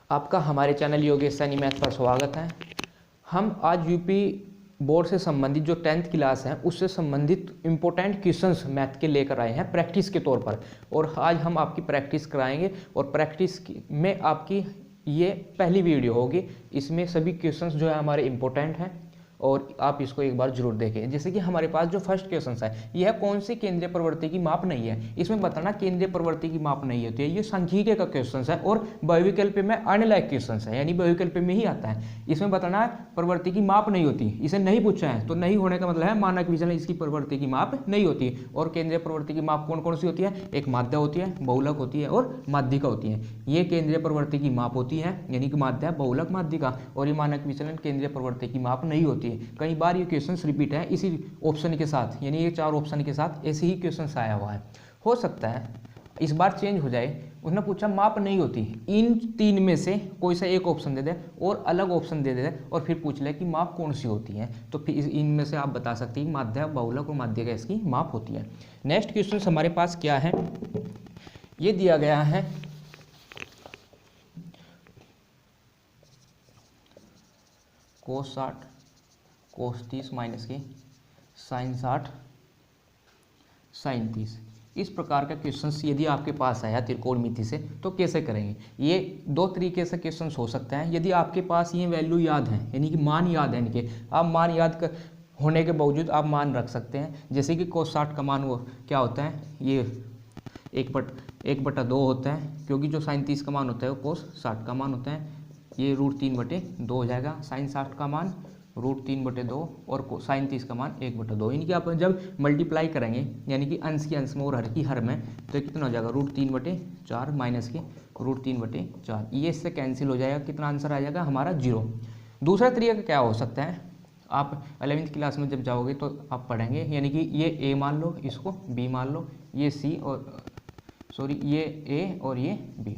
आपका हमारे channel Yogesh Saini math पर स्वागत है। हम आज यूपी बोर्ड से संबंधित जो 10th क्लास है उससे संबंधित इम्पोर्टेंट क्वेश्चंस मैथ के लेकर आए हैं प्रैक्टिस के तौर पर, और आज हम आपकी प्रैक्टिस कराएंगे। और प्रैक्टिस में आपकी ये पहली वीडियो होगी। इसमें सभी क्वेश्चंस जो है हमारे इम्पोर्टेंट हैं और आप इसको एक बार जरूर देखें। जैसे कि हमारे पास जो फर्स्ट क्वेश्चन है, यह कौन सी केंद्रीय प्रवृत्ति की माप नहीं है। इसमें बताना केंद्रीय प्रवृत्ति की माप नहीं होती है, ये सांख्यिकी का क्वेश्चन है और बहुविकल्प में अनलाइक क्वेश्चन है, यानी बहुविकल्प में ही आता है। इसमें बताना प्रवृत्ति की माप नहीं होती, इसे नहीं पूछा है तो नहीं होने का मतलब है मानक विचलन इसकी प्रवृत्ति की माप नहीं होती। और केंद्रीय प्रवृत्ति की माप कौन कौन सी होती है? एक माध्य होती है, बहुलक होती है और माध्यिका होती है। ये केंद्रीय प्रवृत्ति की माप होती है, यानी कि माध्य, बहुलक, माध्यिका। और ये मानक विचलन केंद्रीय प्रवृत्ति की माप नहीं होती है। कई बार ये क्वेश्चंस रिपीट है इसी ऑप्शन के साथ, यानी ये 4 ऑप्शन के साथ ऐसे ही क्वेश्चंस आया हुआ है। हो सकता है इस बार चेंज हो जाए। उसने पूछा माप नहीं होती, इन 3 में से कोई सा एक ऑप्शन दे दे और अलग ऑप्शन दे दे और फिर पूछ ले कि माप कौन सी होती है, तो फिर इनमें से आप बता सकते हैं माध्य, बहुलक और माध्यिका इसकी माप होती है। नेक्स्ट क्वेश्चन हमारे पास क्या है, ये दिया गया है cos 60 cos 30 माइनस के sin 60 sin 30। इस प्रकार का क्वेश्चंस यदि आपके पास आया त्रिकोणमिति से तो कैसे करेंगे? ये 2 तरीके से क्वेश्चंस हो सकते हैं। यदि आपके पास ये वैल्यू याद है, यानी कि मान याद है इनके, आप मान याद होने के बावजूद आप मान रख सकते हैं। जैसे कि cos 60 का मान वो क्या होता है, ये 1/2 होता है, क्योंकि जो sin 30 का मान होता है वो cos 60 का मान होता है। ये √3/2 हो जाएगा। sin 60 का मान √3/2 और sin 30 का मान 1/2। इनकी आप जब मल्टीप्लाई करेंगे, यानी कि अंश की अंश में और हर की हर में, तो कितना हो जाएगा √3/4 माइनस के √3/4। ये इससे कैंसिल हो जाएगा। कितना आंसर आ जाएगा हमारा 0। दूसरा तरीका क्या हो सकता है, आप 11वीं क्लास में जब जाओगे तो आप पढ़ेंगे, यानी कि ये a मान लो, इसको b मान लो, ये c और ये a और ये b।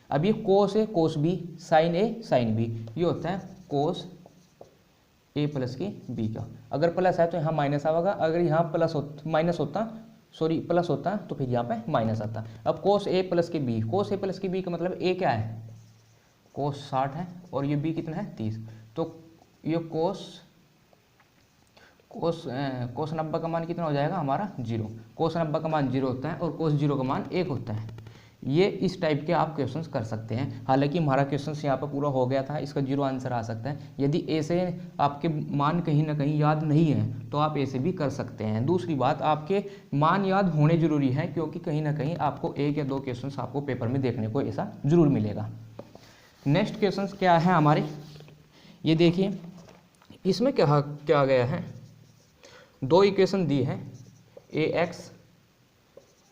अब ये cos a cos b sin a sin b, ये होता है cos a प्लस के b का। अगर प्लस है तो यहाँ माइनस आएगा, अगर यहाँ प्लस होता तो फिर यहाँ पे माइनस आता। अब cos a प्लस के b, cos a प्लस के b का मतलब a क्या है, cos 60 है और ये b कितना है 30। तो ये cos 90 का मान कितना हो जाएगा हमारा 0। cos 90 का मान 0 होता है और cos 0 का मान 1 होता है। ये इस टाइप के आप क्वेश्चंस कर सकते हैं। हालांकि हमारा क्वेश्चंस यहाँ पर पूरा हो गया था, इसका 0 आंसर आ सकता है। यदि ऐसे आपके मान कहीं ना कहीं याद नहीं है तो आप ऐसे भी कर सकते हैं। दूसरी बात, आपके मान याद होने जरूरी है, क्योंकि कहीं ना कहीं आपको 1 या 2 क्वेश्चंस आपको पेपर में देखने को ऐसा जरूर मिलेगा। नेक्स्ट क्वेश्चंस क्या है हमारे, ये देखिए। इसमें क्या गया है, 2 इक्वेशन दी है, ax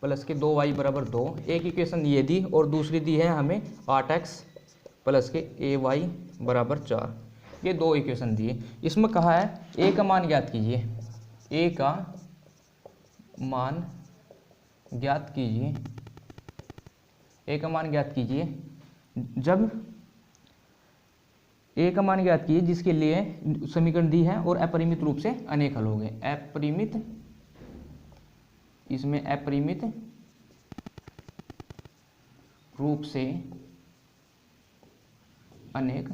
प्लस के 2y बराबर 2। एक इक्वेशन ये दी और दूसरी दी है हमें 8x प्लस के ay बराबर 4। ये 2 इक्वेशन दिए। इसमें कहा है a का मान ज्ञात कीजिए, a का मान ज्ञात कीजिए, a का मान ज्ञात कीजिए। जब a का मान ज्ञात कीजिए जिसके लिए समीकरण दी है और अपरिमित रूप से अनेक हल हो गए। अपरिमित, इसमें अपरिमित रूप से अनेक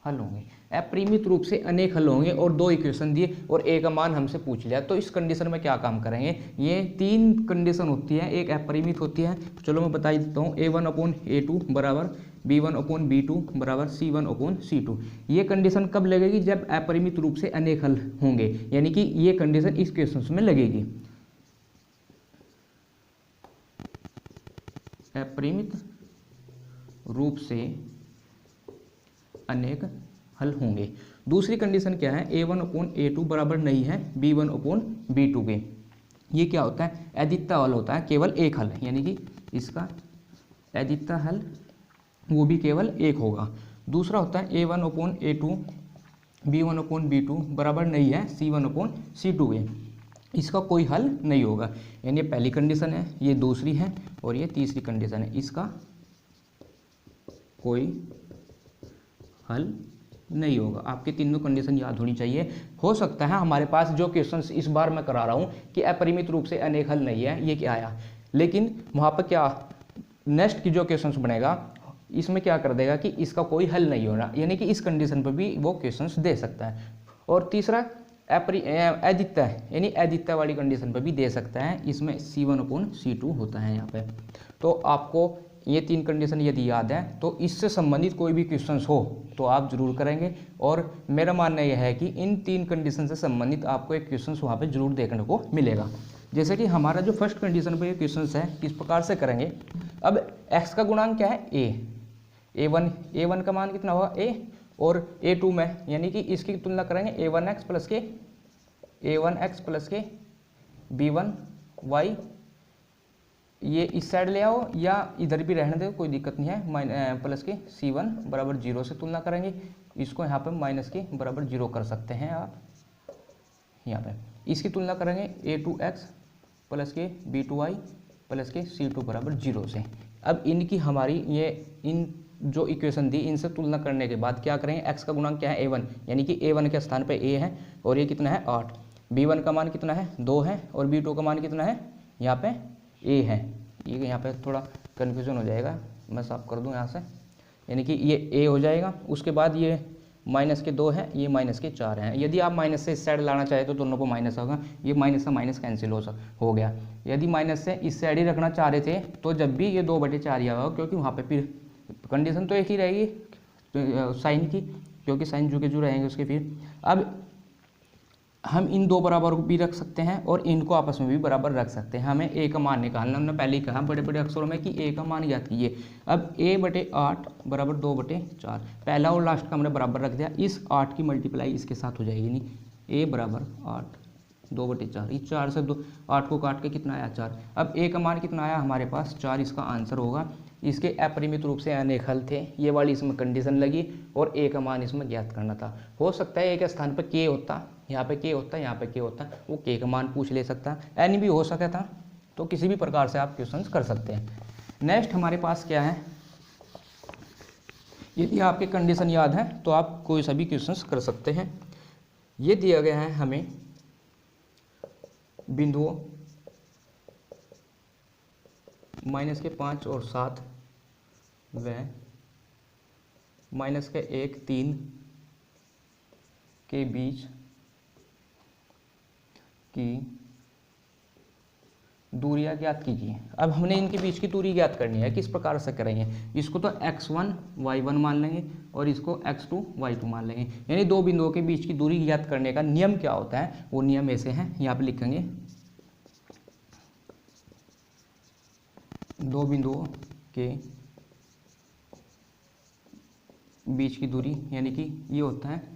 हल होंगे। अपरिमित रूप से अनेक हल होंगे और 2 इक्वेशन दिए और a का मान हमसे पूछ लिया, तो इस कंडीशन में क्या काम करेंगे? ये 3 कंडीशन होती है, एक अपरिमित होती है। चलो मैं बता देता हूँ। a1/a2 बराबर b1/b2 बराबर c1/c2। ये कंडीशन कब लगेगी? जब अपरिमित रूप से अनेक हल होंगे, यानी कि ये कंडीशन इस क्वेश्चन में लगेगी। अपरिमित रूप से अनेक हल होंगे। दूसरी कंडीशन क्या है, a1/a2 बराबर नहीं है b1/b2 के। ये क्या होता है? अद्वितीय हल होता है, केवल एक हल, यानी कि इसका अद्वितीय हल वो भी केवल एक होगा। दूसरा होता है a1/a2 b1/b2 बराबर नहीं है c1/c2 के। इसका कोई हल नहीं होगा, यानी ये पहली कंडीशन है, ये दूसरी है और ये तीसरी कंडीशन है। इसका कोई हल नहीं होगा। आपके तीनों कंडीशन याद होनी चाहिए। हो सकता है हमारे पास जो क्वेश्चंस इस बार मैं करा रहा हूँ कि अपरिमित रूप से अनेक हल नहीं है, ये क्या आया, लेकिन वहाँ पर क्या नेक्स्ट की जो क्वेश्चंस बनेगा इसमें क्या कर देगा कि इसका कोई हल नहीं हो रहा, यानी कि इस कंडीशन पर भी वो क्वेश्चंस दे सकता है। और तीसरा अद्वितीय, यानी अद्वितीय वाली कंडीशन पर भी दे सकता है, इसमें C1/C2 होता है यहाँ पे। तो आपको ये 3 कंडीशन यदि याद है तो इससे संबंधित कोई भी क्वेश्चंस हो तो आप जरूर करेंगे। और मेरा मानना यह है कि इन 3 कंडीशन से संबंधित आपको एक क्वेश्चंस वहाँ पे जरूर देखने को मिलेगा। जैसे कि हमारा जो फर्स्ट कंडीशन पे ये क्वेश्चंस है किस प्रकार से करेंगे। अब x का गुणांक क्या है a1 का मान कितना होगा a, और a2 में यानी कि इसकी तुलना करेंगे a1x प्लस के b1y, ये इस साइड ले आओ या इधर भी रहने दो कोई दिक्कत नहीं है, प्लस के C1 बराबर 0 से तुलना करेंगे। इसको यहाँ पे माइनस के बराबर 0 कर सकते हैं आप यहाँ पे। इसकी तुलना करेंगे a2x प्लस के b2y प्लस के C2 बराबर 0 से। अब इनकी हमारी ये इन जो इक्वेशन दी इनसे तुलना करने के बाद क्या करेंगे, x का गुणांक क्या है a1, यानी कि a1 के स्थान पे a है और ये कितना है 8, b1 का मान कितना है 2 है और b2 का मान कितना है यहाँ पे a है। ये यहाँ पे थोड़ा कन्फ्यूजन हो जाएगा, मैं साफ कर दूँ यहाँ से, यानी कि ये a हो जाएगा। उसके बाद ये माइनस के 2 है, ये माइनस के 4 हैं। यदि आप माइनस से इस साइड लाना चाहे तो दोनों को माइनस होगा, ये माइनस का माइनस कैंसिल हो गया। यदि माइनस से इस साइड ही रखना चाह रहे थे तो जब भी ये 2/4 ही आएगा, क्योंकि वहाँ पे फिर कंडीशन तो एक ही रहेगी साइन की, क्योंकि साइन जू के जू रहेंगे उसके। फिर अब हम इन 2 बराबर भी रख सकते हैं और इनको आपस में भी बराबर रख सकते हैं। हमें a का मान निकालना, हमने पहले ही कहा बड़े बड़े अक्षरों में कि a का मान ज्ञात कीजिए। अब a/8 बराबर 2/4, पहला और लास्ट का हमने बराबर रख दिया। इस 8 की मल्टीप्लाई इसके साथ हो जाएगी, नहीं a बराबर 8 2/4, इस 4 से 8 को काट के कितना आया 4। अब a का मान कितना आया हमारे पास 4, इसका आंसर होगा। इसके अपरिमित रूप से अनेक हल थे, ये वाली इसमें कंडीशन लगी और a का मान इसमें ज्ञात करना था। हो सकता है a के स्थान पर k होता, यहाँ पे k होता, यहाँ पे k होता, वो k का मान पूछ ले सकता, n भी हो सका था। तो किसी भी प्रकार से आप क्वेश्चंस कर सकते हैं। नेक्स्ट हमारे पास क्या है, यदि आपके कंडीशन याद है तो आप कोई सा भी क्वेश्चंस कर सकते हैं। ये दिया गया है हमें बिंदुओं -5 और 7 व -1 3 के बीच की दूरियां ज्ञात कीजिए। अब हमने इनके बीच की दूरी ज्ञात करनी है, किस प्रकार से करेंगे। इसको तो x1 y1 मान लेंगे और इसको x2 y2 मान लेंगे, यानी 2 बिंदुओं के बीच की दूरी ज्ञात करने का नियम क्या होता है, वो नियम ऐसे हैं, यहाँ पे लिखेंगे 2 बिंदुओं के बीच की दूरी, यानी कि ये होता है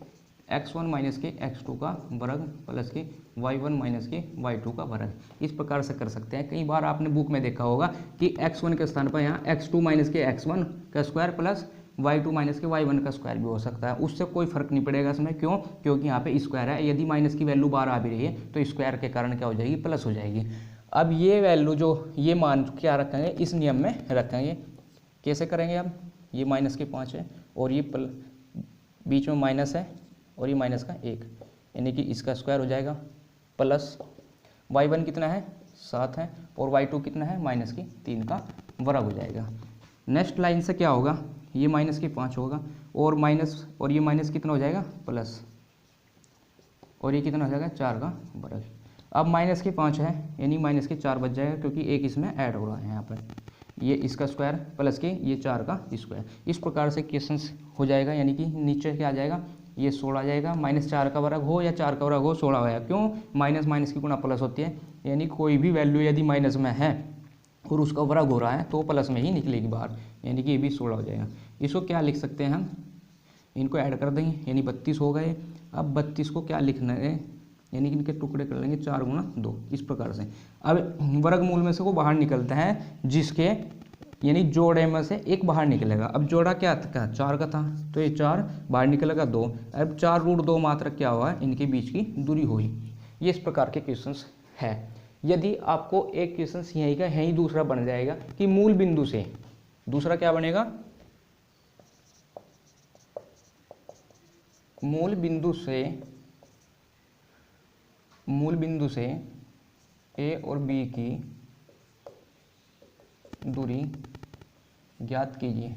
x1 माइनस के x2 का वर्ग प्लस के y1 माइनस के y2 का वर्ग। इस प्रकार से कर सकते हैं। कई बार आपने बुक में देखा होगा कि x1 के स्थान पर यहाँ x2 माइनस के x1 का स्क्वायर प्लस y2 माइनस के y1 का स्क्वायर भी हो सकता है, उससे कोई फर्क नहीं पड़ेगा इसमें। क्यों? क्योंकि यहाँ पे स्क्वायर है। यदि माइनस की वैल्यू बाहर आ भी रही है तो स्क्वायर के कारण क्या हो जाएगी, प्लस हो जाएगी। अब ये वैल्यू जो ये मान क्या रखेंगे, इस नियम में रखेंगे। कैसे करेंगे, अब ये -5 है और ये बीच में माइनस है और ये माइनस का 1, यानी कि इसका स्क्वायर हो जाएगा प्लस y1 कितना है 7 है और y2 कितना है -3 का वर्ग हो जाएगा। नेक्स्ट लाइन से क्या होगा, ये -5 होगा और माइनस और ये माइनस कितना हो जाएगा प्लस, और ये कितना हो जाएगा 4 का वर्ग। अब -5 है यानी -4 बच जाएगा, क्योंकि एक इसमें ऐड हो रहा है यहाँ पर, ये इसका स्क्वायर प्लस के ये 4 का स्क्वायर। इस प्रकार से क्वेश्चन हो जाएगा, यानी कि नीचे क्या आ जाएगा, ये 16 आ जाएगा। -4 का वर्ग हो या 4 का वर्ग हो 16 आएगा। क्यों? माइनस माइनस की गुणा प्लस होती है, यानी कोई भी वैल्यू यदि माइनस में है और उसका वर्ग हो रहा है तो प्लस में ही निकलेगी बाहर, यानी कि ये भी 16 हो जाएगा। इसको क्या लिख सकते हैं हम, इनको ऐड कर देंगे यानी 32 हो गए। अब 32 को क्या लिखना है, यानी कि इनके टुकड़े कर लेंगे 4 गुणा 2, इस प्रकार से। अब वर्गमूल में से वो बाहर निकलता है जिसके यानी जोड़े में से एक बाहर निकलेगा। अब जोड़ा क्या था, 4 का था, तो ये 4 बाहर निकलेगा 2। अब 4√2 मात्र क्या हुआ, इनके बीच की दूरी हुई। ये इस प्रकार के क्वेश्चंस है। यदि आपको एक क्वेश्चन यहीं का यहीं दूसरा बन जाएगा कि मूल बिंदु से, दूसरा क्या बनेगा, मूल बिंदु से ए और बी की दूरी ज्ञात कीजिए।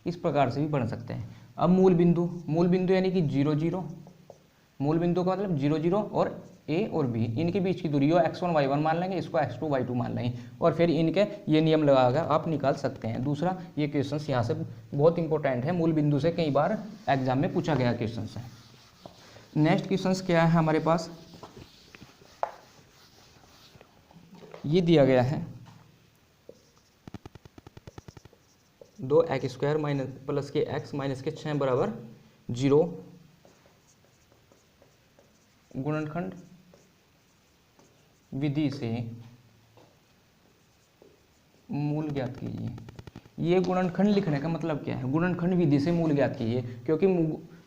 इस प्रकार से भी बन सकते हैं। अब मूल बिंदु यानी कि 0 0, मूल बिंदु का मतलब 0 0 और ए और बी, इनके बीच की दूरी हो x1 y1 मान लेंगे, इसको x2 y2 मान लेंगे और फिर इनके ये नियम लगाकर आप निकाल सकते हैं। दूसरा, ये क्वेश्चन यहाँ से बहुत इंपॉर्टेंट है, मूल बिंदु से कई बार एग्जाम में पूछा गया क्वेश्चन है। नेक्स्ट क्वेश्चन क्या है हमारे पास, ये दिया गया है 2x² माइनस प्लस के x माइनस के 6 बराबर 0 गुणनखंड विधि से मूल ज्ञात कीजिए। ये गुणनखंड लिखने का मतलब क्या है, गुणनखंड विधि से मूल ज्ञात कीजिए, क्योंकि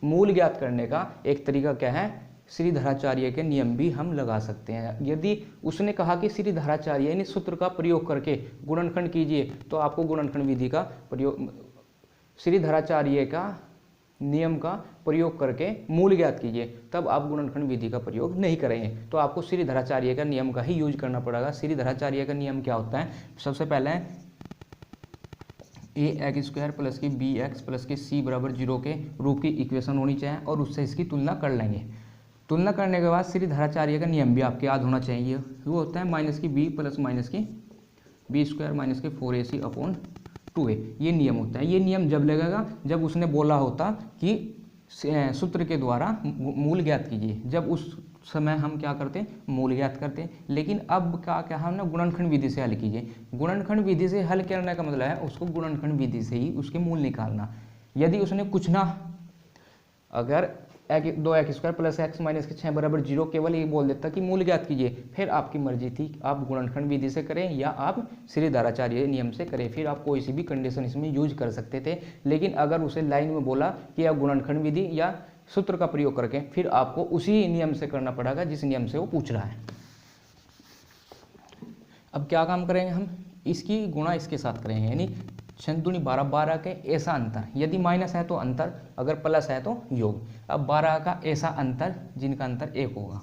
मूल ज्ञात करने का एक तरीका क्या है, श्रीधराचार्य के नियम भी हम लगा सकते हैं। यदि उसने कहा कि श्रीधराचार्य यानी सूत्र का प्रयोग करके गुणनखंड कीजिए, तो आपको गुणनखंड विधि का प्रयोग, श्रीधराचार्य का नियम का प्रयोग करके मूल ज्ञात कीजिए, तब आप गुणनखंड विधि का प्रयोग नहीं करेंगे, तो आपको श्रीधराचार्य का नियम का ही यूज करना पड़ेगा। श्रीधराचार्य का नियम क्या होता है, सबसे पहले ax² प्लस की bx प्लस के c बराबर 0 के रूप की इक्वेशन होनी चाहिए और उससे इसकी तुलना कर लेंगे। तुलना करने के बाद श्रीधराचार्य का नियम भी आपके याद होना चाहिए, वो होता है माइनस की b प्लस माइनस की b² माइनस के 4ac अपॉन 2a, ये नियम होता है। ये नियम जब लगेगा जब उसने बोला होता कि सूत्र के द्वारा मूल ज्ञात कीजिए, जब उस समय हम क्या करते हैं, मूल ज्ञात करते हैं। लेकिन अब क्या हम ना गुणनखंड विधि से हल कीजिए। गुणनखंड विधि से हल करने का मतलब है उसको गुणनखंड विधि से ही उसके मूल निकालना। यदि उसने कुछ ना, अगर 2x² प्लस x माइनस के 6 बराबर 0 केवल ये बोल देता कि मूल ज्ञात कीजिए, फिर आपकी मर्जी थी, आप गुणनखंड विधि से करें या आप श्रीधराचार्य नियम से करें, फिर आप कोई सी भी कंडीशन इसमें यूज कर सकते थे। लेकिन अगर उसे लाइन में बोला कि आप गुणनखंड विधि या सूत्र का प्रयोग करके, फिर आपको उसी नियम से करना पड़ेगा जिस नियम से वो पूछ रहा है। अब क्या काम करेंगे हम, इसकी गुणा इसके साथ करेंगे, यानी 6 दूनी 12, 12 के ऐसा अंतर, यदि माइनस है तो अंतर, अगर प्लस है तो योग। अब 12 का ऐसा अंतर जिनका अंतर 1 होगा,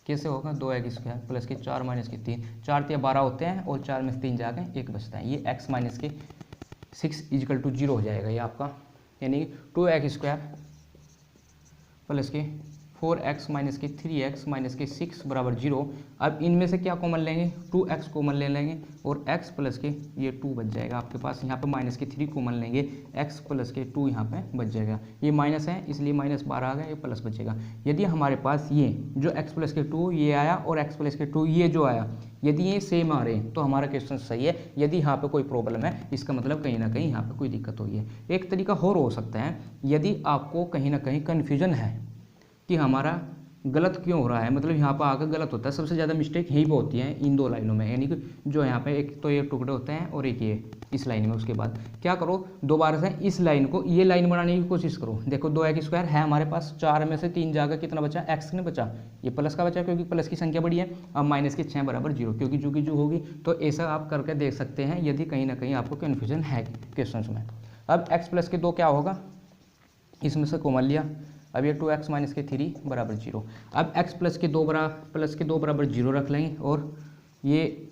कैसे होगा, 2x² प्लस के 4 माइनस के 3, 4 3 12 होते हैं और 4 में से 3 जाके 1 बचता है, ये x माइनस के 6 इक्वल टू 0 हो जाएगा ये आपका, यानी 2x² प्लस के 4x माइनस के 3x माइनस के 6 बराबर 0। अब इनमें से क्या कॉमन लेंगे, 2x कॉमन ले लेंगे और x प्लस के ये 2 बच जाएगा आपके पास, यहाँ पे माइनस के 3 कॉमन लेंगे, x प्लस के 2 यहाँ पे बच जाएगा, ये माइनस है इसलिए माइनस 12 आ गया, ये प्लस बचेगा। यदि हमारे पास ये जो x प्लस के 2 ये आया और x प्लस के 2 ये जो आया, यदि ये सेम आ रहे हैं तो हमारा क्वेश्चन सही है। यदि यहाँ पे कोई प्रॉब्लम है, इसका मतलब कहीं ना कहीं यहाँ पे कोई दिक्कत हुई है। एक तरीका और हो सकता है, यदि आपको कहीं ना कहीं कन्फ्यूजन है कि हमारा गलत क्यों हो रहा है, मतलब यहाँ पर आकर गलत होता है, सबसे ज़्यादा मिस्टेक यहीं पर होती है इन दो लाइनों में, यानी कि जो यहाँ पे एक तो ये टुकड़े होते हैं और एक ये इस लाइन में। उसके बाद क्या करो, दोबारा से इस लाइन को ये लाइन बनाने की कोशिश करो। देखो 2x² है हमारे पास, 4 में से 3 जाकर कितना बचा, x ने बचा, ये प्लस का बचा क्योंकि प्लस की संख्या बड़ी है। अब माइनस के 6 बराबर 0, क्योंकि जो की जो होगी, तो ऐसा आप करके देख सकते हैं यदि कहीं ना कहीं आपको कन्फ्यूजन है क्वेश्चन में। अब x प्लस के 2 क्या होगा, इसमें से कॉमन लिया, अब ये 2x माइनस के 3 बराबर 0। अब x प्लस के 2 बराबर 0 रख लेंगे और ये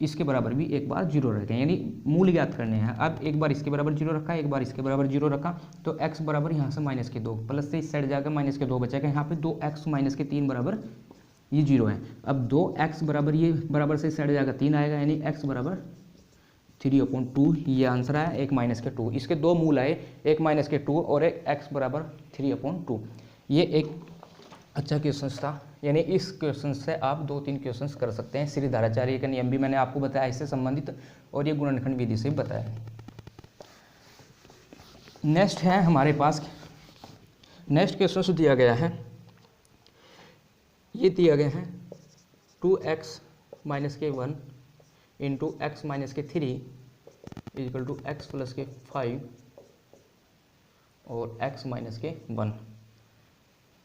इसके बराबर भी एक बार 0 रखें, यानी मूल ज्ञात करने हैं। अब एक बार इसके बराबर 0 रखा, एक बार इसके बराबर 0 रखा, तो x बराबर यहाँ से माइनस के 2, प्लस से इस साइड जाकर माइनस के 2 बचेगा, यहाँ पे 2x माइनस के 3 बराबर ये 0 है। अब 2x बराबर ये बराबर से इस साइड जाकर 3 आएगा, यानी x बराबर 3/2, ये आंसर आया। एक माइनस के 2, इसके दो मूल आए, एक माइनस के 2 और एक x बराबर 3/2। ये एक अच्छा क्वेश्चन था, यानी इस क्वेश्चन से आप 2-3 क्वेश्चंस कर सकते हैं। श्रीधराचार्य का नियम भी मैंने आपको बताया इससे संबंधित, और ये गुणनखंड विधि से बताया। नेक्स्ट है हमारे पास, नेक्स्ट क्वेश्चन दिया गया है, ये दिया गया है 2x माइनस के 1 इंटू x माइनस के 3 इक्वल टू x प्लस के 5 और x माइनस के 1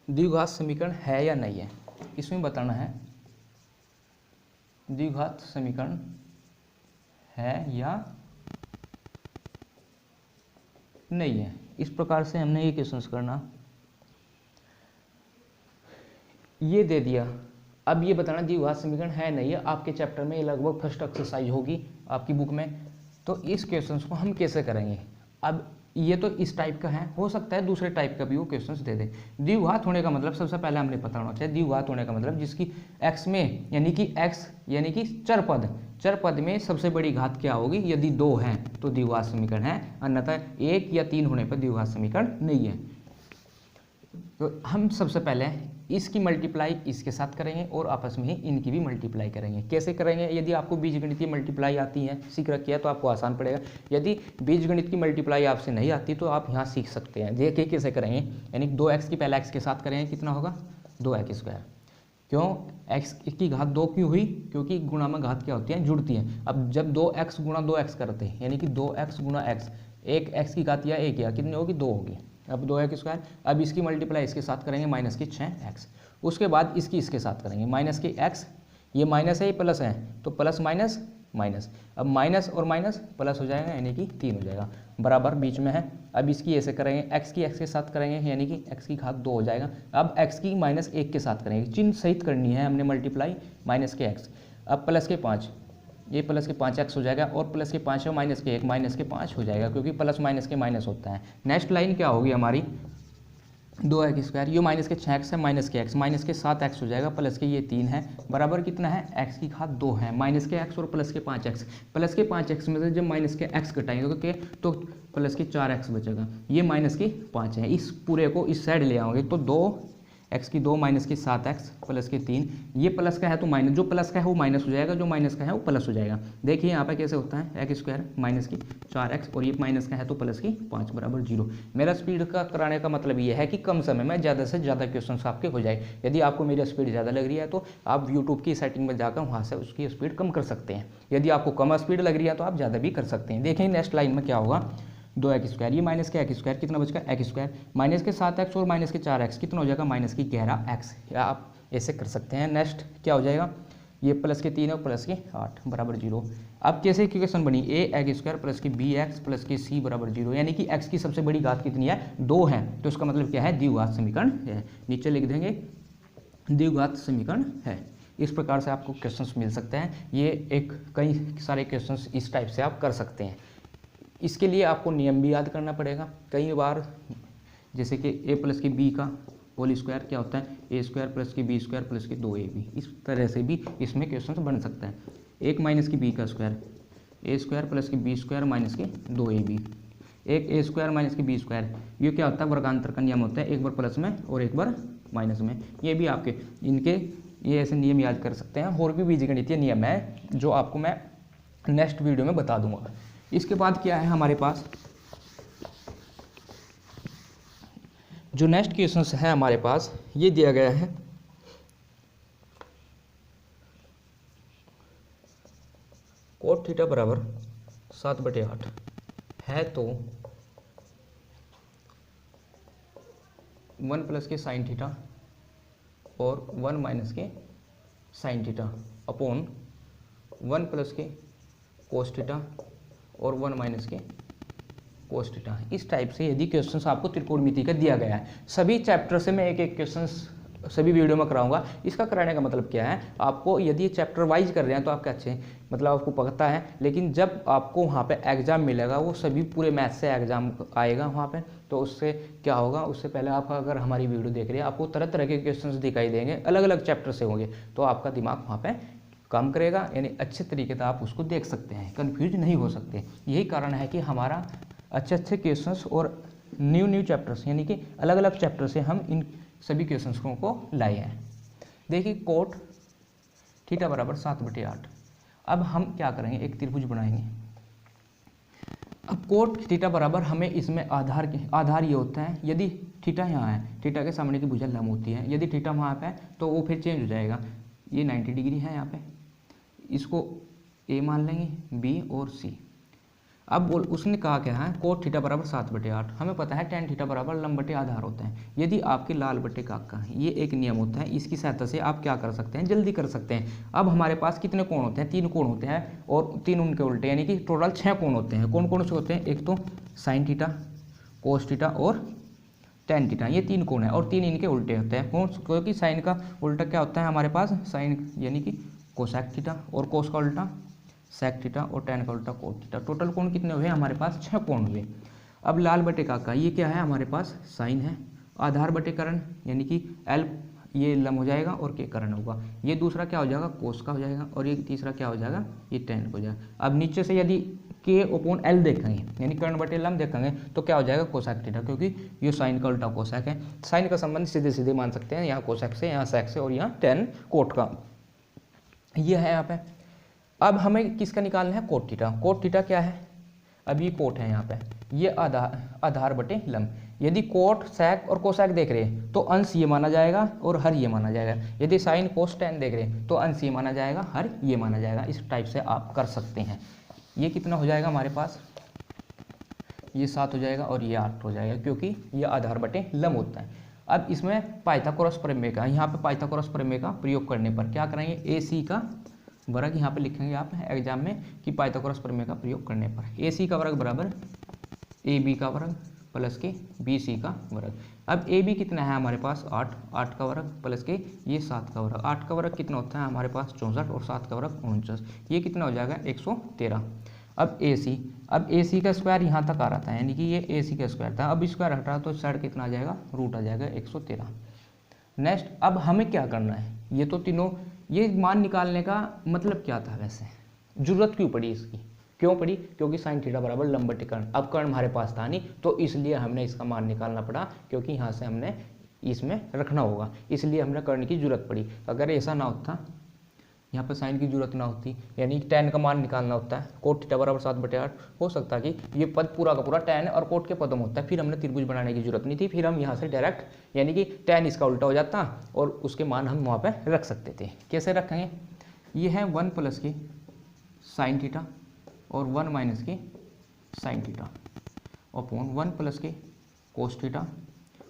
द्विघात समीकरण है या नहीं है, इसमें बताना है द्विघात समीकरण है या नहीं है। इस प्रकार से हमने ये क्वेश्चन करना, ये दे दिया। अब ये बताना द्विघात समीकरण है नहीं है, आपके चैप्टर में ये लगभग फर्स्ट एक्सरसाइज होगी आपकी बुक में। तो इस क्वेश्चन को हम कैसे करेंगे, अब ये तो इस टाइप का है, हो सकता है दूसरे टाइप का भी वो क्वेश्चंस दे दे। द्विघात होने का मतलब सबसे पहले हमने पता होना चाहिए, द्विघात होने का मतलब जिसकी x में यानी कि x यानी कि चर पद में सबसे बड़ी घात क्या होगी, यदि 2 है तो द्विघात समीकरण है, अन्यथा 1 या 3 होने पर द्विघात समीकरण नहीं है। तो हम सबसे पहले इसकी मल्टीप्लाई इसके साथ करेंगे और आपस में ही इनकी भी मल्टीप्लाई करेंगे। कैसे करेंगे, यदि आपको बीजगणित की मल्टीप्लाई आती है, सीख रखी है, तो आपको आसान पड़ेगा। यदि बीजगणित की मल्टीप्लाई आपसे नहीं आती तो आप यहाँ सीख सकते हैं। देखिए कैसे करेंगे, यानी 2x की पहले x के साथ करेंगे, कितना होगा 2x स्क्वायर। क्यों x की घात 2 क्यों हुई, क्योंकि गुणा में घात क्या होती है, जुड़ती है। अब जब 2x गुणा 2x करते हैं यानी कि 2x गुणा x, एक x की घात या एक या कितनी होगी 2 होगी, अब 2x स्क्वायर। अब इसकी मल्टीप्लाई इसके साथ करेंगे माइनस की 6x, उसके बाद इसकी इसके साथ करेंगे माइनस की x, ये माइनस है ये प्लस है तो प्लस माइनस माइनस, अब माइनस और माइनस प्लस हो जाएगा यानी कि 3 हो जाएगा, बराबर बीच में है। अब इसकी ऐसे करेंगे x की x के साथ करेंगे यानी कि x की घात 2 हो जाएगा। अब x की माइनस 1 के साथ करेंगे, चिन्ह सहित करनी है हमने मल्टीप्लाई, माइनस के x, अब प्लस के 5, ये प्लस के 5x हो जाएगा और प्लस के 5 है माइनस के 1, माइनस के 5 हो जाएगा, क्योंकि प्लस माइनस के माइनस होता है। नेक्स्ट लाइन क्या होगी हमारी 2x स्क्वायर, ये माइनस के 6x है माइनस के x, माइनस के 7x हो जाएगा, प्लस के ये 3 है, बराबर कितना है x की घात 2 है, माइनस के x और प्लस के 5x, प्लस के 5x में से जब माइनस के x घटाएंगे तो प्लस के 4x बचेगा, ये माइनस के 5 है। इस पूरे को इस साइड ले आओगे तो 2x की 2 माइनस की 7x प्लस के 3, ये प्लस का है तो माइनस, जो प्लस का है वो माइनस हो जाएगा, जो माइनस का है वो प्लस हो जाएगा। देखिए यहाँ पे कैसे होता है, x स्क्वायर माइनस की 4x और ये माइनस का है तो प्लस की 5 बराबर 0। मेरा स्पीड का कराने का मतलब ये है कि कम समय में ज़्यादा से ज़्यादा क्वेश्चन आपके हो जाए। यदि आपको मेरी स्पीड ज़्यादा लग रही है तो आप यूट्यूब की सेटिंग में जाकर वहाँ से उसकी स्पीड कम कर सकते हैं, यदि आपको कम स्पीड लग रही है तो आप ज़्यादा भी कर सकते हैं। देखें नेक्स्ट लाइन में क्या होगा, 2x स्क्वायर, ये माइनस के x स्क्वायर, कितना बचेगा x स्क्वायर, माइनस के 7x और माइनस के 4x, कितना हो जाएगा माइनस की 11x, या आप ऐसे कर सकते हैं। नेक्स्ट क्या हो जाएगा, ये प्लस के 3 और प्लस के 8 बराबर 0। अब कैसे इक्वेशन बनी, a स्क्वायर प्लस की bx प्लस की c बराबर 0, यानी कि x की सबसे बड़ी घात कितनी है 2 है, तो इसका मतलब क्या है द्विघात समीकरण है। नीचे लिख देंगे द्विघात समीकरण है। इस प्रकार से आपको क्वेश्चंस मिल सकते हैं, ये एक कई सारे क्वेश्चंस इस टाइप से आप कर सकते हैं। इसके लिए आपको नियम भी याद करना पड़ेगा कई बार, जैसे कि a प्लस की b का होल स्क्वायर क्या होता है, a स्क्वायर प्लस की b स्क्वायर प्लस की 2ab, इस तरह से भी इसमें क्वेश्चन बन सकता है। 1 माइनस की b का स्क्वायर, a स्क्वायर प्लस की b स्क्वायर माइनस की 2ab, एक a स्क्वायर माइनस की b स्क्वायर, ये क्या होता है वर्गांतर का नियम होता है, एक बार प्लस में और एक बार माइनस में। ये भी आपके इनके ये ऐसे नियम याद कर सकते हैं, और भी बीजगणितीय नियम है जो आपको मैं नेक्स्ट वीडियो में बता दूंगा। इसके बाद क्या है हमारे पास, जो नेक्स्ट क्वेश्चन है हमारे पास, ये दिया गया है कोट थीटा बराबर 7/8 है तो 1 प्लस के साइन थीटा और 1 माइनस के साइन थीटा अपॉन 1 प्लस के कोस थीटा और 1 माइनस के कोस थीटा। इस टाइप से यदि क्वेश्चंस आपको त्रिकोणमिति का दिया गया है, सभी चैप्टर से मैं एक एक क्वेश्चंस सभी वीडियो में कराऊंगा। इसका कराने का मतलब क्या है, आपको यदि चैप्टर वाइज कर रहे हैं तो आपके अच्छे मतलब आपको पता है, लेकिन जब आपको वहाँ पे एग्जाम मिलेगा वो सभी पूरे मैथ से एग्जाम आएगा वहाँ पे, तो उससे क्या होगा, उससे पहले आप अगर हमारी वीडियो देख रहे हैं आपको तरह तरह के क्वेश्चंस दिखाई देंगे, अलग अलग चैप्टर से होंगे, तो आपका दिमाग वहाँ पे काम करेगा, यानी अच्छे तरीके से आप उसको देख सकते हैं, कन्फ्यूज नहीं हो सकते। यही कारण है कि हमारा अच्छे अच्छे क्वेश्चंस और न्यू चैप्टर्स यानी कि अलग अलग चैप्टर से हम इन सभी क्वेश्चंस को लाए हैं। देखिए कोट थीटा बराबर 7/8। अब हम क्या करेंगे, एक त्रिभुज बनाएंगे। अब कोट थीटा बराबर हमें इसमें आधार ये होता है, यदि थीटा यहाँ है, थीटा के सामने की भुजा लंब होती है, यदि थीटा वहाँ पे है तो वो फिर चेंज हो जाएगा। ये 90 डिग्री है यहाँ पे, इसको ए मान लेंगे, बी और सी। अब उसने कहा क्या है, कोट थीटा बराबर 7/8। हमें पता है tan थीटा बराबर लंब बटे आधार होता है। यदि आपके लाल बटे काका, ये एक नियम होता है, इसकी सहायता से आप क्या कर सकते हैं, जल्दी कर सकते हैं। अब हमारे पास कितने कोण होते हैं, 3 कोण होते हैं और 3 उनके उल्टे, यानी कि टोटल 6 कोण होते हैं। कौन कौन से होते हैं, एक तो साइन थीटा, कोस थीटा और tan थीटा, ये 3 कोण है और 3 इनके उल्टे होते हैं। कौन, क्योंकि साइन का उल्टा क्या होता है हमारे पास, साइन यानी कि कोसेक थीटा, और कोस का उल्टा सेक थीटा और tan का उल्टा कोट थीटा। टोटल कोण कितने हुए हमारे पास, 6 कोण हुए। अब लाल बटे का ये क्या है हमारे पास साइन है, आधार बटे करण यानी कि एल ये लम हो जाएगा और के करण होगा, ये दूसरा क्या हो जाएगा कोस का हो जाएगा, और ये तीसरा क्या हो जाएगा ये टेन हो जाएगा। अब नीचे से यदि के ओपोन एल देखेंगे यानी कर्ण बटे लम देखेंगे तो क्या हो जाएगा कोसेक थीटा, क्योंकि ये साइन का उल्टा कोसेक है। साइन का संबंध सीधे सीधे मान सकते हैं, यहाँ कोसेक से, यहाँ सेक से, और यहाँ टेन कोट का ये है यहाँ पे। अब हमें किसका निकालना है कोट थीटा। कोट थीटा क्या है, अब ये कोट है यहाँ पे, ये आधार बटे लम। यदि कोट सेक और कोसेक देख रहे हैं तो अंश ये माना जाएगा और हर ये माना जाएगा। यदि साइन कोस टेन देख रहे हैं तो अंश ये माना जाएगा, हर ये माना जाएगा। इस टाइप से आप कर सकते हैं। ये कितना हो जाएगा हमारे पास, ये 7 हो जाएगा और ये 8 हो जाएगा, क्योंकि ये आधार बटे लम होता है। अब इसमें पाइथागोरस प्रमेय का, यहाँ पे पाइथागोरस प्रमेय का प्रयोग करने पर क्या करेंगे, ए सी का वर्ग यहाँ पे लिखेंगे आप एग्जाम में कि पाइथागोरस प्रमेय का प्रयोग करने पर ए सी का वर्ग बराबर ए बी का वर्ग प्लस के बी सी का वर्ग। अब ए बी कितना है हमारे पास 8, 8 का वर्ग प्लस के ये 7 का वर्ग। 8 का वर्ग कितना होता है हमारे पास 64 और 7 का वर्ग 49, ये कितना हो जाएगा 113। अब ए सी का स्क्वायर यहाँ तक आ रहा था यानी कि ये ए सी का स्क्वायर था, अब स्क्वायर हटा तो साइड कितना आ जाएगा रूट आ जाएगा 113। नेक्स्ट अब हमें क्या करना है, ये तो तीनों ये मान निकालने का मतलब क्या था वैसे, जरूरत क्यों पड़ी इसकी, क्यों पड़ी, क्योंकि साइन थीटा बराबर लंब बटे कर्ण। अब कर्ण हमारे पास था नहीं तो इसलिए हमने इसका मान निकालना पड़ा, क्योंकि यहाँ से हमने इसमें रखना होगा, इसलिए हमने कर्ण की जरूरत पड़ी। अगर ऐसा ना होता, यहाँ पर साइन की जरूरत ना होती, यानी टेन का मान निकालना होता है, कोट थीटा बराबर 7/8, हो सकता है कि ये पद पूरा का पूरा टेन और कोट के पदों में होता है, फिर हमने त्रिभुज बनाने की जरूरत नहीं थी, फिर हम यहाँ से डायरेक्ट यानी कि टेन इसका उल्टा हो जाता और उसके मान हम वहाँ पर रख सकते थे। कैसे रखेंगे, ये है 1 प्लस के साइन थीटा और 1 माइनस के साइन थीटा अपॉन 1 प्लस के कोस थीटा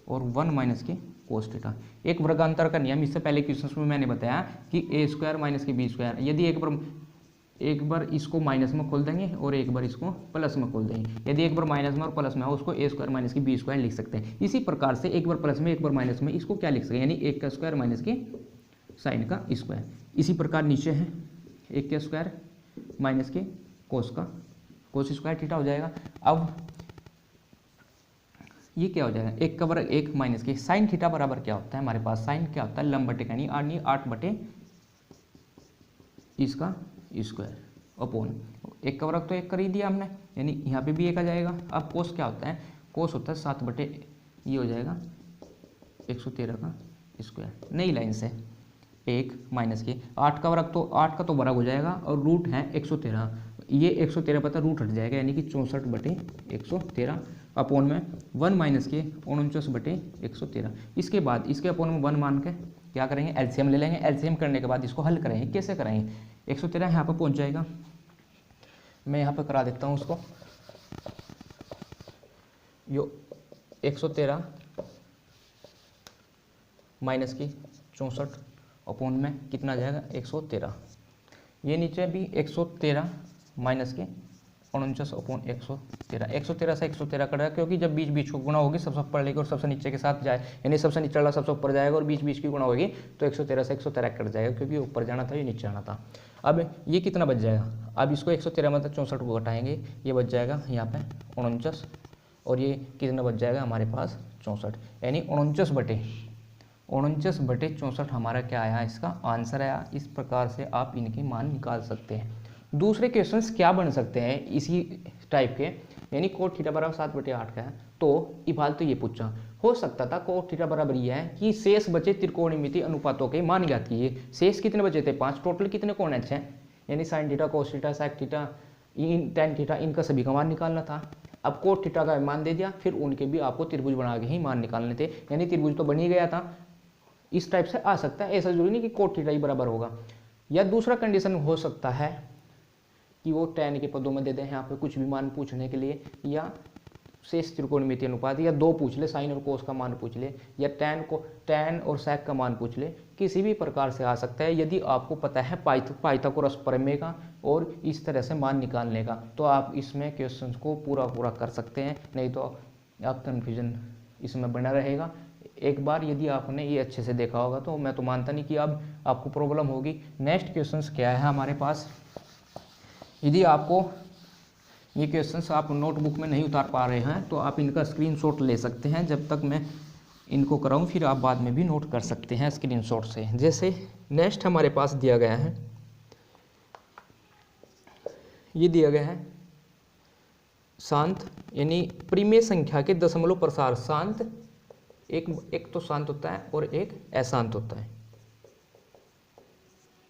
और 1 माइनस के कोस थीटा। एक वर्गांतर का नियम इससे पहले क्वेश्चन में मैंने बताया कि ए स्क्वायर माइनस के बी स्क्वायर, यदि एक बार इसको माइनस में खोल देंगे और एक बार इसको प्लस में खोल देंगे, यदि एक बार माइनस में और प्लस में हो उसको ए स्क्वायर माइनस के बी स्क्वायर लिख सकते हैं। इसी प्रकार से एक बार प्लस में एक बार माइनस में इसको क्या लिख सकते हैं, यानी 1 का स्क्वायर माइनस के साइन का स्क्वायर। इसी प्रकार नीचे है 1 का स्क्वायर माइनस के कोस स्क्वायर थीटा हो जाएगा। अब ये क्या हो जाएगा 1 का वर्ग 1 माइनस के साइन थीटा बराबर क्या होता है हमारे पास, साइन क्या होता है लंब बटे यानी 8 बटे इसका स्क्वायर अपॉन 1 का वर्ग तो 1 कर ही दिया हमने, यानी यहाँ पे भी 1 आ जाएगा। अब कोस क्या होता है, कोस होता है 7 बटे ये हो जाएगा 113 का स्क्वायर। नई लाइन से 1 माइनस के 8 का वर्ग तो 8 का तो वर्ग हो जाएगा और रूट है 113, ये 113 पता रूट हट जाएगा यानी कि 64 बटे 113 अपॉन में 1 माइनस के 49 बटे 113। इसके बाद इसके अपॉन में 1 मान के क्या करेंगे एलसीएम ले लेंगे, एलसीएम करने के बाद इसको हल करेंगे। कैसे करेंगे, 113 यहाँ पर पहुँच जाएगा, मैं यहाँ पर करा देता हूँ उसको, यो 113 माइनस की 64 अपॉन में कितना आ जाएगा 113, ये नीचे भी 113 माइनस के 49 अपॉन 113, 113 से 113 कट जाएगा, क्योंकि जब बीच बीच को गुणा होगी सबसे ऊपर लेके और सबसे नीचे के साथ जाए, यानी सबसे नीचे वाला सबसे ऊपर जाएगा और बीच बीच की गुणा होगी तो 113 से 113 कट जाएगा, क्योंकि ऊपर जाना था ये नीचे आना था। अब ये कितना बच जाएगा, अब इसको 113 में 64 को घटाएंगे, ये बच जाएगा यहाँ पे 49 और ये कितना बच जाएगा हमारे पास 64, यानी 49 बटे 64 हमारा क्या आया, इसका आंसर आया। इस प्रकार से आप इनके मान निकाल सकते हैं। दूसरे क्वेश्चंस क्या बन सकते हैं इसी टाइप के, यानी कोट थीटा बराबर 7/8 का है तो इफाल तो ये पूछा हो सकता था कोट थीटा बराबर ये है कि शेष बचे त्रिकोणमितीय अनुपातों के मान ज्ञात कीजिए। शेष कितने बचे थे 5, टोटल कितने कोण है 6, यानी sine theta cos theta sec theta tan theta इनका सभी का मान निकालना था। अब कोट थीटा का मान दे दिया, फिर उनके भी आपको त्रिभुज बना के ही मान निकालने थे, यानी त्रिभुज तो बन ही गया था। इस टाइप से आ सकता है, ऐसा जरूरी नहीं कि कोट थीटा ही बराबर होगा। या दूसरा कंडीशन हो सकता है कि वो टेन के पदों में दे दें यहाँ पे कुछ भी मान पूछने के लिए, या शेष त्रिकोणमितीय अनुपात, या 2 पूछ ले, साइन और कोस का मान पूछ ले, या टेन और सेक का मान पूछ ले, किसी भी प्रकार से आ सकता है। यदि आपको पता है पाइथागोरस प्रमेय का और इस तरह से मान निकालने का, तो आप इसमें क्वेश्चन को पूरा कर सकते हैं, नहीं तो आप कन्फ्यूजन इसमें बना रहेगा। एक बार यदि आपने ये अच्छे से देखा होगा तो मैं तो मानता नहीं कि अब आपको प्रॉब्लम होगी। नेक्स्ट क्वेश्चन क्या है हमारे पास, यदि आपको ये क्वेश्चंस आप नोटबुक में नहीं उतार पा रहे हैं तो आप इनका स्क्रीनशॉट ले सकते हैं। जब तक मैं इनको कराऊं फिर आप बाद में भी नोट कर सकते हैं स्क्रीनशॉट से। जैसे नेक्स्ट हमारे पास दिया गया है, ये दिया गया है शांत यानी परिमेय संख्या के दशमलव प्रसार। शांत एक तो शांत होता है और एक अशांत होता है।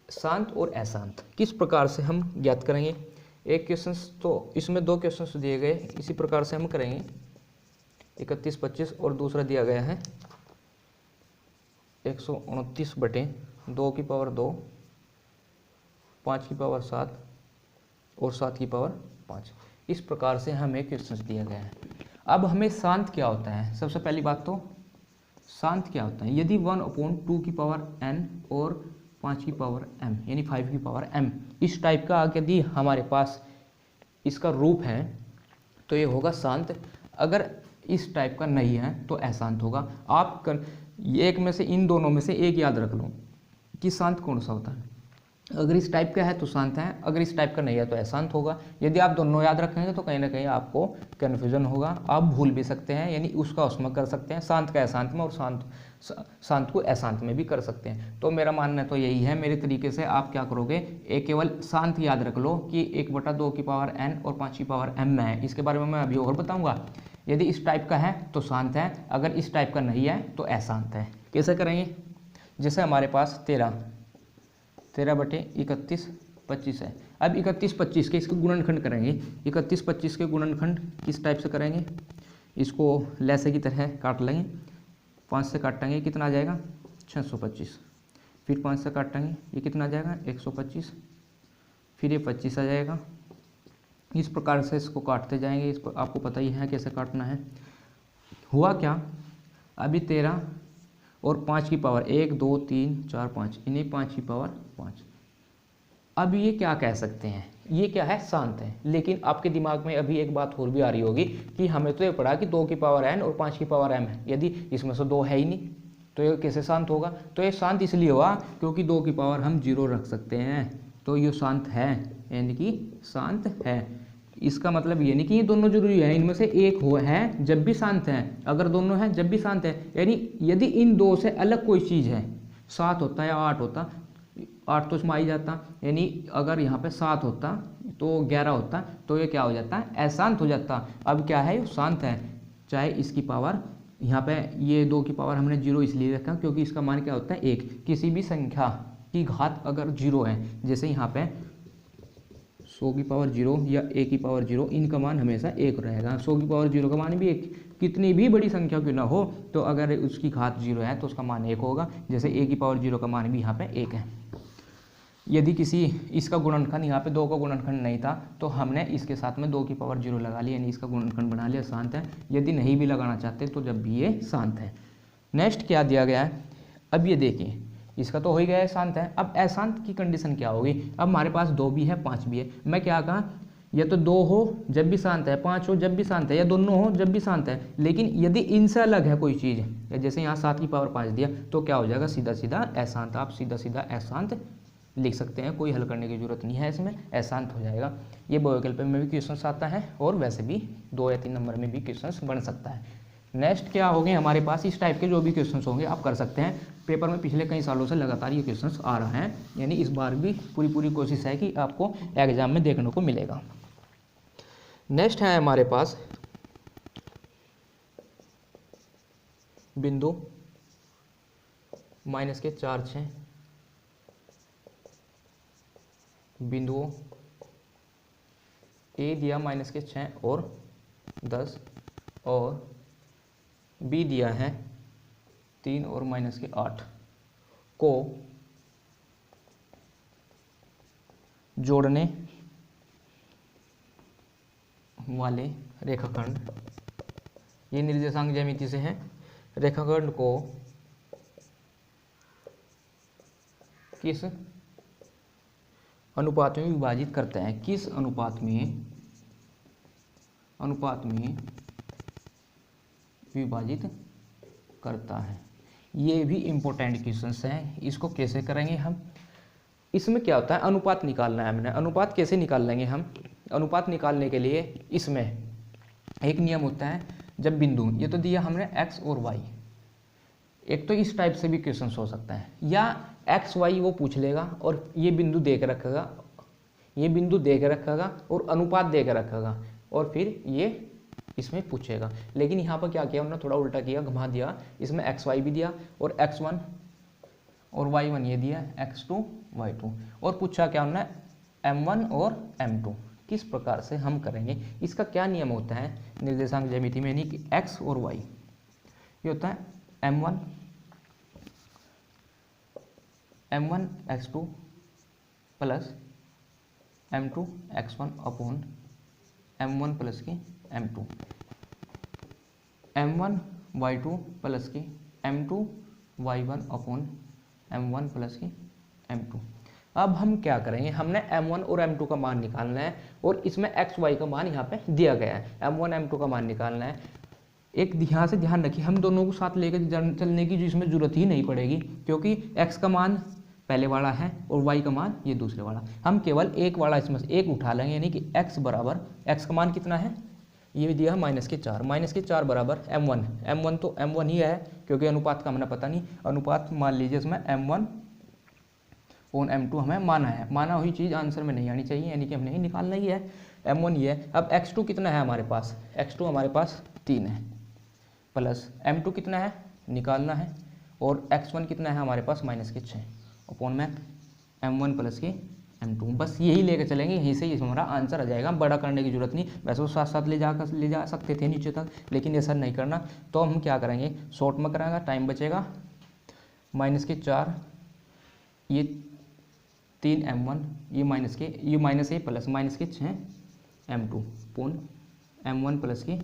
शांत और अशांत किस प्रकार से हम ज्ञात करेंगे? एक क्वेश्चन तो इसमें 2 क्वेश्चन दिए गए, इसी प्रकार से हम करेंगे 31, 25 और दूसरा दिया गया है 129/2 की पावर 2, 5 की पावर 7 और 7 की पावर 5। इस प्रकार से हमें क्वेश्चन दिया गया है। अब हमें शांत क्या होता है? सबसे पहली बात तो शांत क्या होता है? यदि 1/2 की पावर n और 5 की पावर m यानी 5 की पावर m इस टाइप का यदि हमारे पास इसका रूप है तो ये होगा शांत। अगर इस टाइप का नहीं है तो अशांत होगा। आप एक में से इन दोनों में से एक याद रख लो कि शांत कौन सा होता है। अगर इस टाइप का है तो शांत है, अगर इस टाइप का नहीं है तो अशांत होगा। यदि आप दोनों याद रखेंगे तो कहीं ना कहीं आपको कन्फ्यूजन होगा, आप भूल भी सकते हैं, यानी उसका उसमें कर सकते हैं, शांत का अशांत में और शांत को अशांत में भी कर सकते हैं। तो मेरा मानना तो यही है, मेरे तरीके से आप क्या करोगे, एक केवल शांत याद रख लो कि 1/2 की पावर n और 5 की पावर m में है। इसके बारे में मैं अभी और बताऊंगा। यदि इस टाइप का है तो शांत है, अगर इस टाइप का नहीं है तो अशांत है। कैसे करेंगे? जैसे हमारे पास 13/31 25 है। अब 31, 25 के इसके गुणनखंड करेंगे। 31, 25 के गुणनखंड किस टाइप से करेंगे? इसको लैसे की तरह काट लेंगे, 5 से काटेंगे कितना आ जाएगा 625, फिर 5 से काटेंगे ये कितना आ जाएगा 125, फिर ये 25 आ जाएगा। इस प्रकार से इसको काटते जाएंगे। इसको आपको पता ही है कैसे काटना है। हुआ क्या, अभी 13 और 5 की पावर 1 2 3 4 5 इन्हीं 5 की पावर 5। अब ये क्या कह सकते हैं, ये क्या है, शांत है। लेकिन आपके दिमाग में अभी एक बात और भी आ रही होगी कि हमें तो ये पढ़ा कि 2 की पावर n और 5 की पावर m है, यदि इसमें से 2 है ही नहीं तो ये कैसे शांत होगा? तो ये शांत इसलिए हुआ क्योंकि 2 की पावर हम 0 रख सकते हैं, तो ये शांत है, यानी कि शांत है। इसका मतलब ये नहीं कि ये दोनों जरूरी है, इनमें से एक हो है जब भी शांत है, अगर दोनों हैं जब भी शांत है। यानी यदि इन दो से अलग कोई चीज़ है, 7 होता या 8 होता, 8 तो इसमें आ ही जाता, यानी अगर यहाँ पे 7 होता तो 11 होता, तो ये क्या हो जाता है, अशांत हो जाता। अब क्या है, ये शांत है, चाहे इसकी पावर यहाँ पे ये 2 की पावर हमने 0 इसलिए रखा क्योंकि इसका मान क्या होता है 1। किसी भी संख्या की घात अगर 0 है, जैसे यहाँ पे 100 की पावर 0 या a की पावर 0, इनका मान हमेशा 1 रहेगा। 100 की पावर 0 का मान भी 1, कितनी भी बड़ी संख्या क्यों ना हो, तो अगर उसकी घात 0 है तो उसका मान 1 होगा। जैसे a की पावर 0 का मान भी यहाँ पे 1 है। यदि किसी इसका गुणनखंड यहाँ पे 2 का गुणनखंड नहीं था तो हमने इसके साथ में 2 की पावर 0 लगा लिया, यानी इसका गुणनखंड बना लिया, शांत है। यदि नहीं भी लगाना चाहते तो जब भी ये शांत है। नेक्स्ट क्या दिया गया है, अब ये देखिए, इसका तो हो ही गया है, शांत है। अब अशांत की कंडीशन क्या होगी? अब हमारे पास 2 भी है 5 भी है। मैं क्या कहा, या तो 2 हो जब भी शांत है, 5 हो जब भी शांत है, या दोनों हो जब भी शांत है। लेकिन यदि इनसे अलग है कोई चीज़, या जैसे यहाँ 7 की पावर 5 दिया तो क्या हो जाएगा, सीधा सीधा अशांत। आप सीधा सीधा अशांत लिख सकते हैं, कोई हल करने की जरूरत नहीं है, इसमें अशांत हो जाएगा। ये बहुविकल्प में भी क्वेश्चन आता है और वैसे भी 2 या 3 नंबर में भी क्वेश्चन बन सकता है। नेक्स्ट क्या होंगे हमारे पास, इस टाइप के जो भी क्वेश्चंस होंगे आप कर सकते हैं। पेपर में पिछले कई सालों से लगातार ये क्वेश्चंस आ रहा है, यानी इस बार भी पूरी कोशिश है कि आपको एग्जाम में देखने को मिलेगा। नेक्स्ट है हमारे पास बिंदु -4 बिंदुओं ए दिया -6 और 10 और बी दिया है 3 और -8 को जोड़ने वाले रेखाखंड, ये निर्देशांक ज्यामिति से है, रेखाखंड को किस अनुपात में विभाजित करता है, किस अनुपात में विभाजित करता है। ये भी इम्पोर्टेंट क्वेश्चंस हैं। इसको कैसे करेंगे हम, इसमें क्या होता है, अनुपात निकालना है हमने। अनुपात कैसे निकाल लेंगे हम, अनुपात निकालने के लिए इसमें एक नियम होता है, जब बिंदु, ये तो दिया हमने x और y, एक तो इस टाइप से भी क्वेश्चन हो सकता है, या x y वो पूछ लेगा और ये बिंदु दे के रखेगा, ये बिंदु दे के रखेगा और अनुपात दे के रखेगा और फिर ये इसमें पूछेगा। लेकिन यहाँ पर क्या किया उन्होंने, थोड़ा उल्टा किया, घुमा दिया, इसमें एक्स वाई भी दिया और x1 और y1 ये दिया, x2 y2, और पूछा क्या उन्होंने m1 और m2। किस प्रकार से हम करेंगे, इसका क्या नियम होता है निर्देशांक ज्यामिति में, यानी कि x और y, ये होता है m1 x2 plus m2 x1 upon m1 plus की m2, m1 y2 प्लस की m2 y1 upon m1 plus की m2। अब हम क्या करेंगे, हमने m1 और m2 का मान निकालना है और इसमें x y का मान यहाँ पे दिया गया है, m1 m2 का मान निकालना है। एक यहाँ से ध्यान रखिए, हम दोनों को साथ लेकर चलने की जो इसमें जरूरत ही नहीं पड़ेगी, क्योंकि x का मान पहले वाला है और y का मान ये दूसरे वाला, हम केवल एक वाला इसमें से एक उठा लेंगे, यानी कि x बराबर, x का मान कितना है, ये दिया -4 बराबर m1 तो m1 ही है, क्योंकि अनुपात का हमें पता नहीं, अनुपात मान लीजिए इसमें m1 और m2 हमें माना हुई चीज़ आंसर में नहीं आनी चाहिए, यानी कि हमने ही निकालना ही है, m1 ये है। अब x2 कितना है हमारे पास, x2 हमारे पास 3 है, प्लस m2 कितना है निकालना है, और x1 कितना है हमारे पास -6 अपॉन में m1 प्लस की m2। बस यही लेकर चलेंगे, यहीं से हमारा आंसर आ जाएगा, बड़ा करने की जरूरत नहीं। वैसे वो साथ साथ ले जा सकते थे नीचे तक, लेकिन ये सर नहीं करना, तो हम क्या करेंगे, शॉर्ट में कराएंगे, टाइम बचेगा, -4 ये 3 m1 ये minus -a plus -6 m2 upon m1 plus की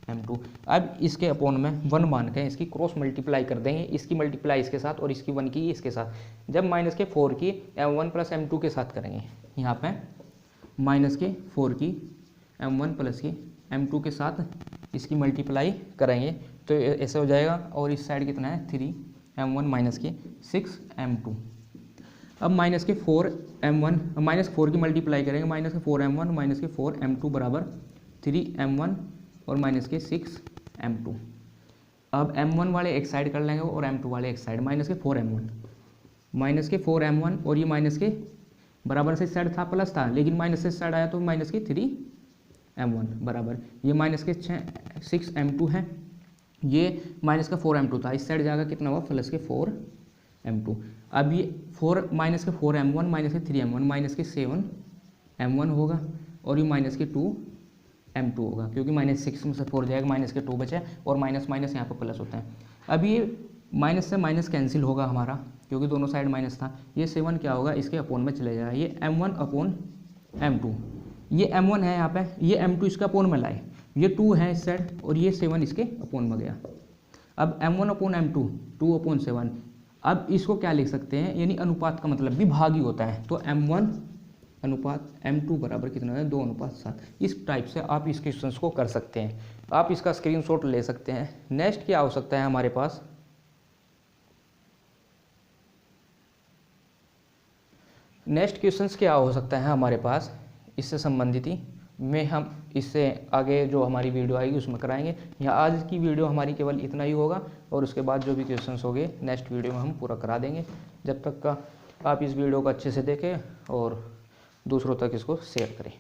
m2। अब इसके अपोन में 1 मान के इसकी क्रॉस मल्टीप्लाई कर देंगे, इसकी मल्टीप्लाई इसके साथ और इसकी 1 की इसके साथ। जब -4 की m1 प्लस m2 के साथ करेंगे, यहाँ पे -4 की m1 प्लस की m2 के साथ इसकी मल्टीप्लाई करेंगे तो ऐसे हो जाएगा, और इस साइड कितना है 3 m1 -6 m2। अब -4 m1 -4 की मल्टीप्लाई करेंगे, -4 m1 -4 m2 बराबर 3 m1 और -6 m2। अब m1 वाले एक साइड कर लेंगे और m2 वाले एक साइड, -4 m1 और ये माइनस के बराबर से साइड था प्लस था, लेकिन माइनस से साइड आया तो -3 m1 बराबर ये -6 m2 है, ये -4 m2 था, इस साइड जाएगा कितना हुआ +4 m2। अब ये -4 m1 -3 m1 -7 m1 होगा, और ये -2 m2 होगा, क्योंकि -6 में से 4 जाएगा, -2 बचे और माइनस यहाँ पर प्लस होता है। अब ये माइनस से माइनस कैंसिल होगा हमारा, क्योंकि दोनों साइड माइनस था। ये 7 क्या होगा, इसके अपोन में चले जाएगा, ये m1 अपॉन m2, ये m1 है यहाँ पे, ये m2 इसका अपोन में लाए, ये 2 है इस साइड और ये 7 इसके अपोन में गया। अब m1 अपॉन m2 2 अपॉन 7, अब इसको क्या लिख सकते हैं, यानी अनुपात का मतलब भी भागी होता है, तो m1 अनुपात m2 बराबर कितना है 2:7। इस टाइप से आप इस क्वेश्चन को कर सकते हैं, आप इसका स्क्रीनशॉट ले सकते हैं। नेक्स्ट क्या हो सकता है हमारे पास, नेक्स्ट क्वेश्चंस क्या हो सकता है हमारे पास, इससे संबंधित ही में हम इससे आगे जो हमारी वीडियो आएगी उसमें कराएंगे। या आज की वीडियो हमारी केवल इतना ही होगा, और उसके बाद जो भी क्वेश्चंस होंगे नेक्स्ट वीडियो में हम पूरा करा देंगे। जब तक का आप इस वीडियो को अच्छे से देखें और दूसरों तक इसको शेयर करें।